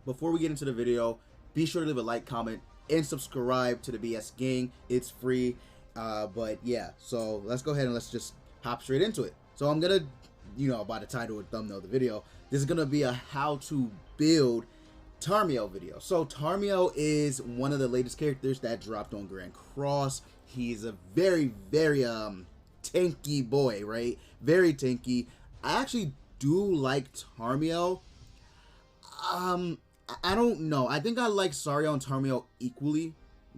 before we get into the video, be sure to leave a like, comment, and subscribe to the BS Gang. It's free. But yeah, so let's go ahead and let's just hop straight into it. So I'm gonna, by the title and thumbnail of the video, this is gonna be a how to build Tarmiel video. So Tarmiel is one of the latest characters that dropped on Grand Cross. He's a very, very tanky boy, right? Very tanky. I actually do like Tarmiel. I don't know. I think I like Sariel and Tarmiel equally.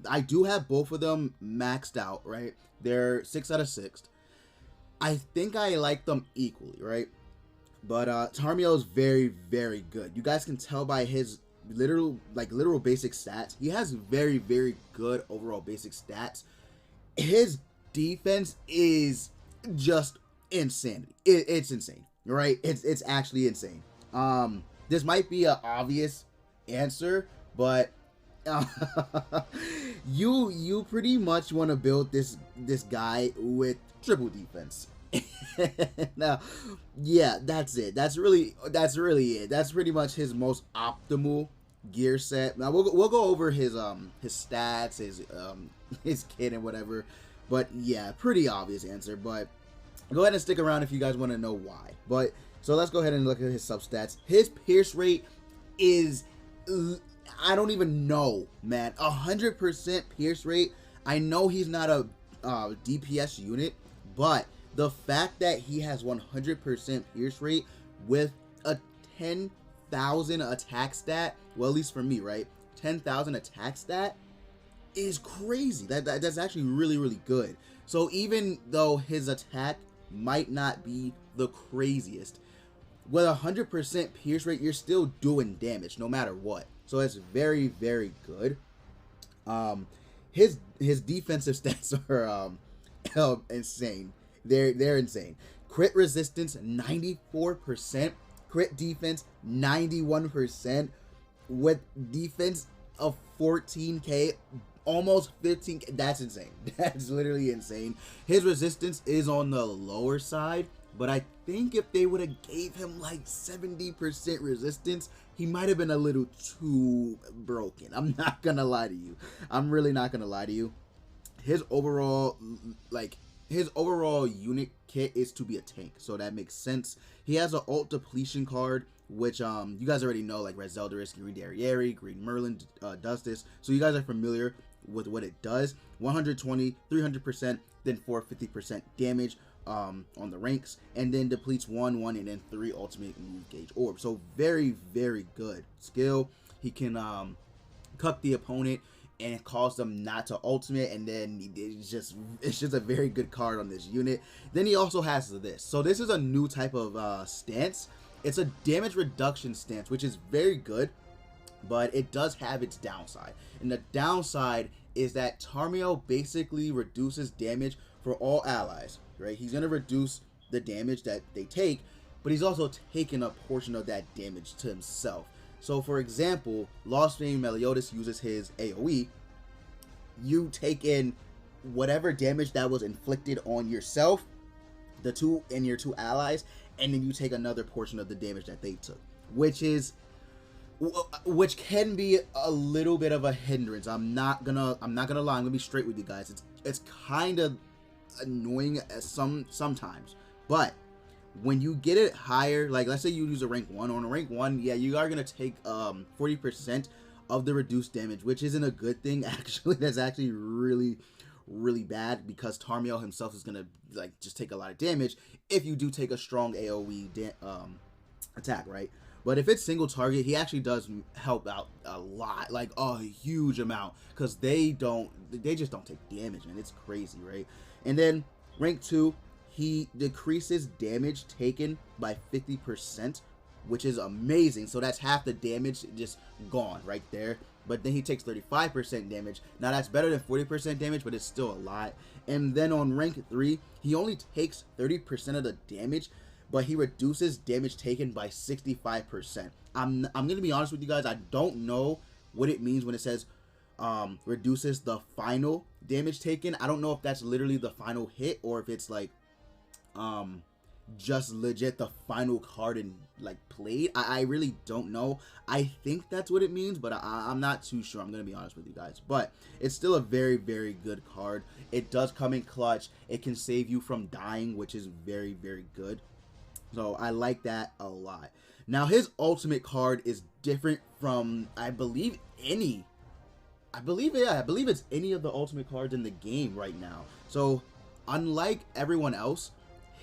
I do have both of them maxed out, right? They're 6 out of 6. I think I like them equally, right? But Tarmiel is very, very good. You guys can tell by his literal basic stats. He has very, very good overall basic stats. His defense is just insanity. It's insane, right? It's actually insane. This might be an obvious answer, but you pretty much want to build this guy with triple defense. Now, yeah, that's it. That's really it. That's pretty much his most optimal gear set. Now we'll go over his stats, his kit and whatever. But yeah, pretty obvious answer. But go ahead and stick around if you guys want to know why. But so let's go ahead and look at his substats. His pierce rate is, I don't even know, man. 100% pierce rate. I know he's not a DPS unit, but the fact that he has 100% pierce rate with a 10,000 attack stat, well, at least for me, right? 10,000 attack stat is crazy. That's actually really, really good. So even though his attack might not be the craziest, with 100% pierce rate, you're still doing damage no matter what. So it's very, very good. His defensive stats are insane. They're insane. Crit resistance 94%, crit defense 91%, with defense of 14k, almost 15k. That's insane. That's literally insane. His resistance is on the lower side, but I think if they would have gave him like 70% resistance, he might have been a little too broken. I'm not gonna lie to you. I'm really not gonna lie to you. His overall unit kit is to be a tank, so that makes sense. He has an ult depletion card, which you guys already know, like Red Zeldris, Green Darieri, Green Merlin does this, so you guys are familiar with what it does. 120, 300%, then 450% damage on the ranks, and then depletes 1, and then 3 ultimate move gauge orb. So very, very good skill. He can cuck the opponent and cause them not to ultimate, and then it's just a very good card on this unit. Then he also has this. So this is a new type of stance. It's a damage reduction stance, which is very good, but it does have its downside. And the downside is that Tarmiel basically reduces damage for all allies, right? He's going to reduce the damage that they take, but he's also taking a portion of that damage to himself. So for example, Lost Flame Meliodas uses his AoE. You take in whatever damage that was inflicted on yourself, your two allies, and then you take another portion of the damage that they took, which can be a little bit of a hindrance. I'm not gonna lie. I'm gonna be straight with you guys. It's kind of annoying sometimes, but when you get it higher, like let's say you use a rank 1, on a rank 1, yeah, you are gonna take 40% of the reduced damage, which isn't a good thing. Actually, that's actually really, really bad, because Tarmiel himself is gonna like just take a lot of damage if you do take a strong AoE attack, right? But if it's single target, he actually does help out a lot, like a huge amount, because they just don't take damage, man. It's crazy, right? And then rank 2, he decreases damage taken by 50%, which is amazing. So that's half the damage just gone right there. But then he takes 35% damage. Now that's better than 40% damage, but it's still a lot. And then on rank 3, he only takes 30% of the damage, but he reduces damage taken by 65%. I'm gonna be honest with you guys, I don't know what it means when it says reduces the final damage taken. I don't know if that's literally the final hit, or if it's like just legit the final card in like played. I really don't know. I think that's what it means, but I'm not too sure. I'm gonna be honest with you guys, but it's still a very, very good card. It does come in clutch. It can save you from dying, which is very, very good. So I like that a lot. Now his ultimate card is different from I believe it's any of the ultimate cards in the game right now. So unlike everyone else,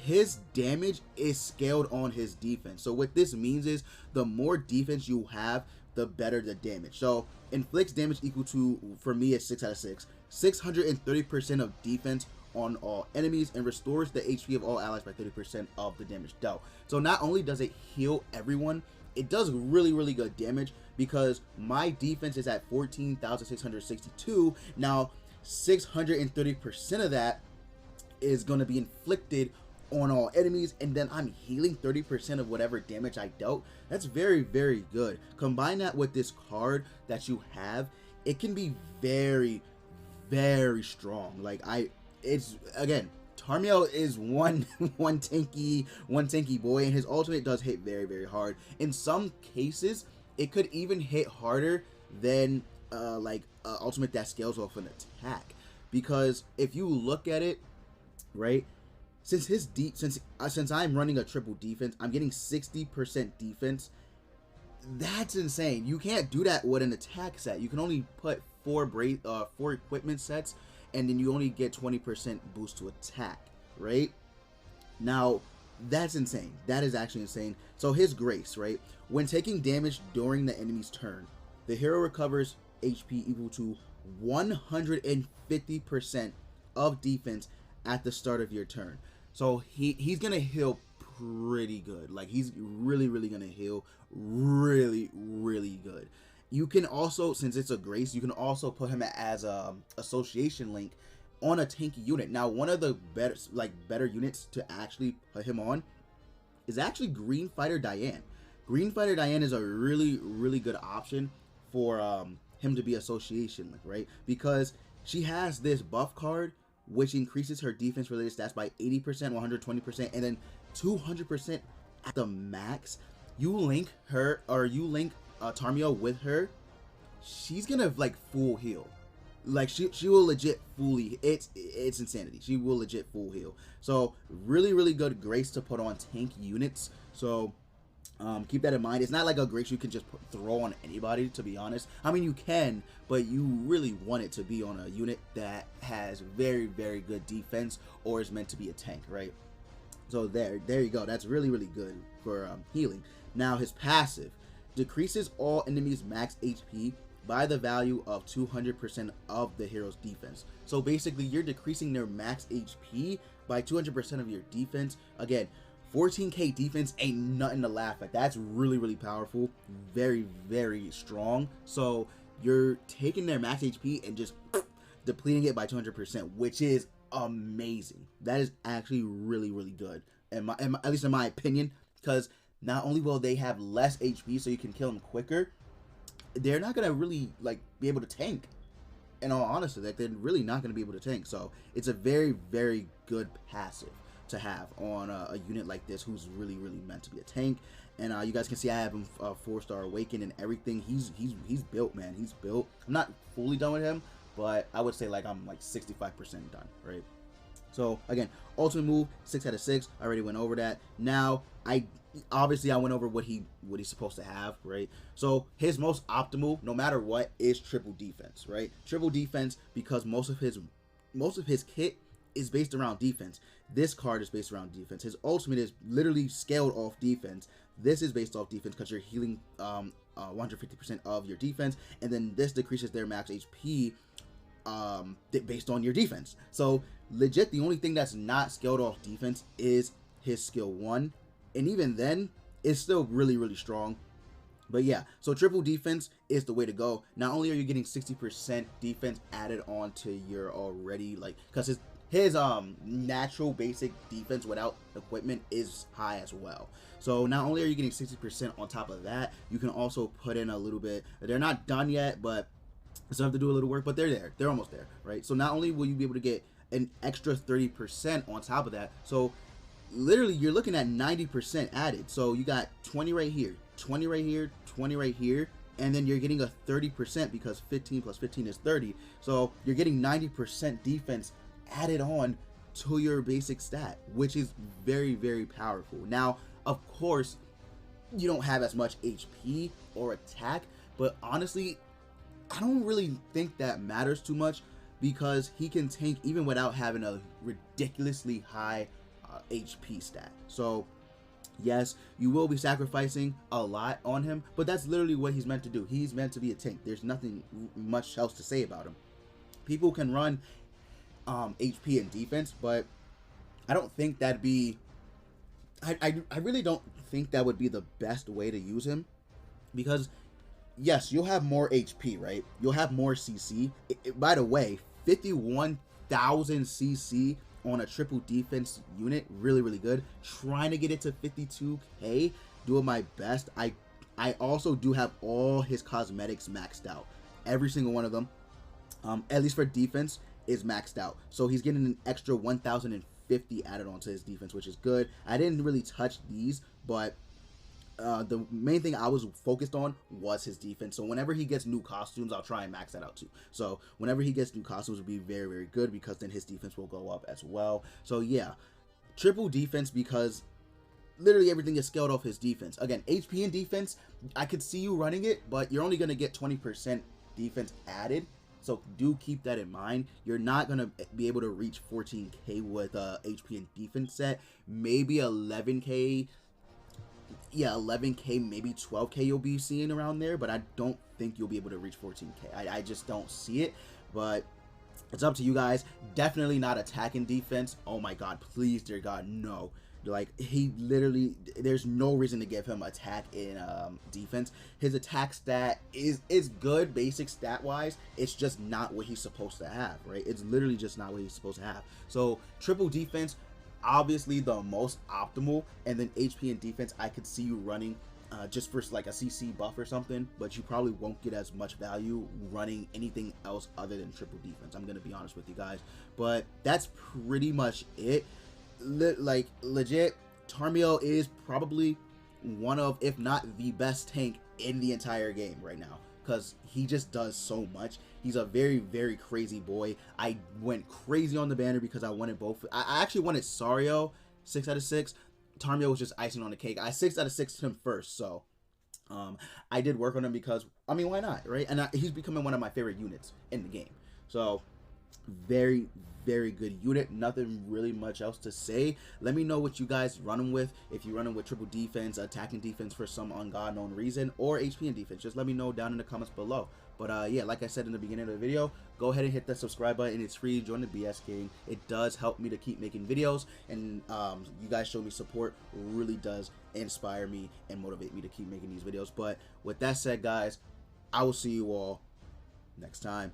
his damage is scaled on his defense. So what this means is the more defense you have, the better the damage. So inflicts damage equal to, for me, it's 6 out of 6, 630% of defense on all enemies, and restores the HP of all allies by 30% of the damage dealt. So not only does it heal everyone, it does really, really good damage, because my defense is at 14,662. Now 630% of that is going to be inflicted on all enemies, and then I'm healing 30% of whatever damage I dealt. That's very, very good. Combine that with this card that you have, it can be very, very strong. Like it's again, Tarmiel is one tanky boy, and his ultimate does hit very, very hard. In some cases, it could even hit harder than ultimate that scales off an attack, because if you look at it, right, since I'm running a triple defense, I'm getting 60% defense. That's insane. You can't do that with an attack set. You can only put four equipment sets, and then you only get 20% boost to attack, right? Now that's insane. That is actually insane. So his grace, right, when taking damage during the enemy's turn, the hero recovers HP equal to 150% of defense at the start of your turn. So he's gonna heal pretty good. Like he's really, really gonna heal really, really good. You can also, since it's a grace, you can also put him as a association link on a tanky unit. Now one of the better units to actually put him on is actually Green Fighter Diane. Green Fighter Diane is a really, really good option for him to be association link, right? Because she has this buff card which increases her defense related stats by 80%, 120%, and then 200% at the max. You link her, or you link Tarmiel with her, she's gonna like full heal. Like she will legit fully, it's insanity. She will legit full heal. So really, really good grace to put on tank units. So keep that in mind. It's not like a grace you can just throw on anybody, to be honest. I mean, you can, but you really want it to be on a unit that has very, very good defense or is meant to be a tank, right? So there you go. That's really, really good for healing. Now his passive decreases all enemies max HP by the value of 200% of the hero's defense. So basically you're decreasing their max HP by 200% of your defense. Again, 14k defense ain't nothing to laugh at. That's really, really powerful, very, very strong. So you're taking their max HP and just depleting it by 200%, which is amazing. That is actually really, really good, at least in my opinion, because not only will they have less HP, so you can kill them quicker, they're not gonna really like be able to tank. In all honesty, like they're really not gonna be able to tank. So it's a very, very good passive to have on a unit like this who's really, really meant to be a tank. And you guys can see I have him 4-star awakened and everything. He's built, man. He's built. I'm not fully done with him, but I would say like I'm like 65% done, right? So again, ultimate move, 6 out of 6. I already went over that. Now I went over what he's supposed to have, right? So his most optimal, no matter what, is triple defense, right? Triple defense, because most of his kit is based around defense. This card is based around defense. His ultimate is literally scaled off defense. This is based off defense because you're healing 150% of your defense, and then this decreases their max HP based on your defense. So legit, the only thing that's not scaled off defense is his skill 1, and even then it's still really, really strong. But yeah, so triple defense is the way to go. Not only are you getting 60% defense added on to your already, like, because his natural basic defense without equipment is high as well. So not only are you getting 60% on top of that, you can also put in a little bit. They're not done yet, but still have to do a little work, but they're there. They're almost there, right? So not only will you be able to get an extra 30% on top of that, so literally you're looking at 90% added. So you got 20 right here, 20 right here, 20 right here, and then you're getting a 30% because 15 plus 15 is 30. So you're getting 90% defense added on to your basic stat, which is very, very powerful. Now, of course, you don't have as much HP or attack, but honestly, I don't really think that matters too much because he can tank even without having a ridiculously high HP stat. So yes, you will be sacrificing a lot on him, but that's literally what he's meant to do. He's meant to be a tank. There's nothing much else to say about him. People can run HP and defense, but I don't think that'd be I really don't think that would be the best way to use him, because yes, you'll have more HP, right? You'll have more CC. By the way, 51,000 CC on a triple defense unit, really, really good. Trying to get it to 52k, doing my best. I also do have all his cosmetics maxed out. Every single one of them, at least for defense, is maxed out. So he's getting an extra 1,050 added onto his defense, which is good. I didn't really touch these, but the main thing I was focused on was his defense. So whenever he gets new costumes, I'll try and max that out too. So whenever he gets new costumes, will be very, very good, because then his defense will go up as well. So yeah, triple defense, because literally everything is scaled off his defense. Again, HP and defense, I could see you running it, but you're only going to get 20% defense added. So do keep that in mind. You're not going to be able to reach 14k with HP and defense set. Maybe 11k. Yeah, 11k, maybe 12k you'll be seeing around there, but I don't think you'll be able to reach 14k. I just don't see it, but it's up to you guys. Definitely not attacking defense. Oh my god, please, dear god, no. Like, he literally, there's no reason to give him attack in defense. His attack stat is good, basic stat wise. It's just not what he's supposed to have, right? It's literally just not what he's supposed to have. So triple defense, obviously the most optimal, and then HP and defense I could see you running just for like a CC buff or something, but you probably won't get as much value running anything else other than triple defense. I'm gonna be honest with you guys, but that's pretty much it. Like, legit, Tarmiel is probably one of, if not the best tank in the entire game right now, because he just does so much. He's a very, very crazy boy. I went crazy on the banner because I wanted both. I actually wanted Sario 6 out of 6. Tarmiel was just icing on the cake. I 6 out of 6 him first, so I did work on him because, I mean, why not, right? And he's becoming one of my favorite units in the game. So very, very good unit. Nothing really much else to say. Let me know what you guys running with. If you're running with triple defense, attacking defense for some unknown reason, or HP and defense, just let me know down in the comments below. But yeah, like I said in the beginning of the video, go ahead and hit that subscribe button. It's free. Join the BS gang. It does help me to keep making videos, and you guys show me support. Really does inspire me and motivate me to keep making these videos. But with that said, guys, I will see you all next time.